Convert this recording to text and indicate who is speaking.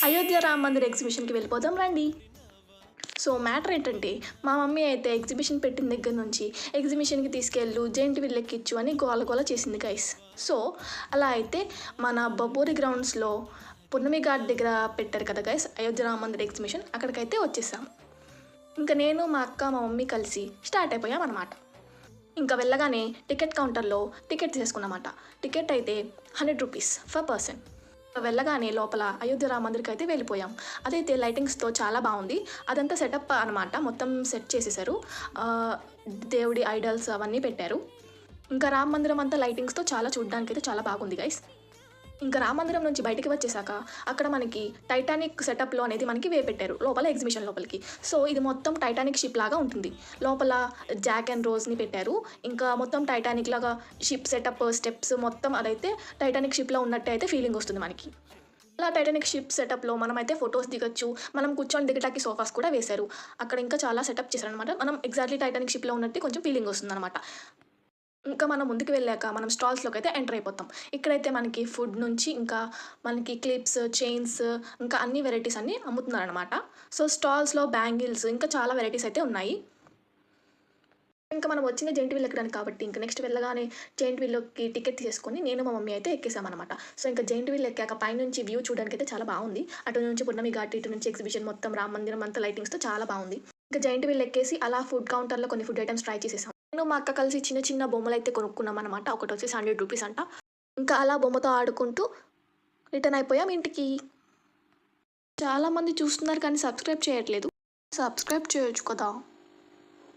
Speaker 1: అయోధ్య రామ మందిర్ ఎగ్జిబిషన్కి వెళ్ళిపోదాం రండి. So matter ఏంటంటే మా మమ్మీ అయితే ఎగ్జిబిషన్ పెట్టిన దగ్గర నుంచి ఎగ్జిబిషన్కి తీసుకెళ్ళు జెయింట్ వీల్ ఎక్కిచ్చు అని గోల గోల చేసింది గైస్. సో అలా అయితే మన బొబ్బోరి గ్రౌండ్స్లో పున్నమి ఘాట్ దగ్గర పెట్టారు కదా గైస్ అయోధ్య రామ మందిర్ ఎగ్జిబిషన్, అక్కడికైతే వచ్చేసాం. ఇంకా నేను మా అక్క మా మమ్మీ కలిసి స్టార్ట్ అయిపోయాం అనమాట. ఇంకా వెళ్ళగానే టికెట్ కౌంటర్లో టికెట్ తీసుకున్నామాట. టికెట్ అయితే 100 రూపీస్ ఫర్ పర్సన్. వెళ్ళగానే లోపల అయోధ్య రామ మందిర్కి అయితే వెళ్ళిపోయాం. అదైతే లైటింగ్స్తో చాలా బాగుంది. అదంతా సెటప్ అనమాట, మొత్తం సెట్ చేసేసారు. దేవుడి ఐడల్స్ అవన్నీ పెట్టారు. ఇంకా రామ మందిరం అంతా లైటింగ్స్తో చాలా చూడడానికి అయితే చాలా బాగుంది గైస్. ఇంకా రామ మందిరం నుంచి బయటికి వచ్చేసాక అక్కడ మనకి టైటానిక్ సెటప్లో అనేది మనకి పెట్టారు లోపల ఎగ్జిబిషన్ లోపలికి. సో ఇది మొత్తం టైటానిక్ షిప్ లాగా ఉంటుంది. లోపల జాక్ అండ్ రోజ్ని పెట్టారు. ఇంకా మొత్తం టైటానిక్ లాగా షిప్ సెటప్ స్టెప్స్ మొత్తం అదైతే టైటానిక్ షిప్లో ఉన్నట్టే అయితే ఫీలింగ్ వస్తుంది మనకి. అలా టైటానిక్ షిప్ సెటప్లో మనం అయితే ఫొటోస్ దిగొచ్చు. మనం కూర్చొని దిగటానికి సోఫాస్ కూడా వేశారు. అక్కడ ఇంకా చాలా సెటప్ చేశారనమాట. మనం ఎగ్జాక్ట్లీ టైటానిక్ షిప్లో ఉన్నట్టు కొంచెం ఫీలింగ్ వస్తుంది అనమాట. ఇంకా మనం ముందుకు వెళ్ళాక మనం స్టాల్స్లోకి అయితే ఎంటర్ అయిపోతాం. ఇక్కడైతే మనకి ఫుడ్ నుంచి ఇంకా మనకి క్లిప్స్, చైన్స్ ఇంకా అన్ని వెరైటీస్ అన్నీ అమ్ముతున్నారనమాట. సో స్టాల్స్లో బ్యాంగిల్స్ ఇంకా చాలా వెరైటీస్ అయితే ఉన్నాయి. ఇంకా మనం వచ్చింది జెయింట్ వీల్ ఎక్కడానికి కాబట్టి ఇంకా నెక్స్ట్ వెళ్ళగానే జెయింట్ వీల్లోకి టికెట్ తీసుకొని నేను మా మమ్మీ అయితే ఎక్కేసామన్నమాట. సో ఇంకా జెయింట్ వీల్ ఎక్కాక పైనుంచి వ్యూ చూడడానికి అయితే చాలా బాగుంది. అటు నుంచి పున్నమి ఘాట్, ఇటు నుంచి ఎగ్జిబిషన్ మొత్తం రామ మందిరం అంతా లైటింగ్స్తో చాలా బాగుంది. ఇంకా జెయింట్ వీల్ ఎక్కేసి అలా ఫుడ్ కౌంటర్లో కొన్ని ఫుడ్ ఐటమ్స్ ట్రై చేసేసాం. నేను మా అక్క కలిసి చిన్న చిన్న బొమ్మలు అయితే కొనుక్కున్నాం అనమాట. ఒకటి వచ్చేసి 100 రూపీస్ అంట. ఇంకా అలా బొమ్మతో ఆడుకుంటూ రిటర్న్ అయిపోయాం ఇంటికి. చాలామంది చూస్తున్నారు కానీ సబ్స్క్రైబ్ చేయట్లేదు. సబ్స్క్రైబ్ చేయొచ్చు కదా.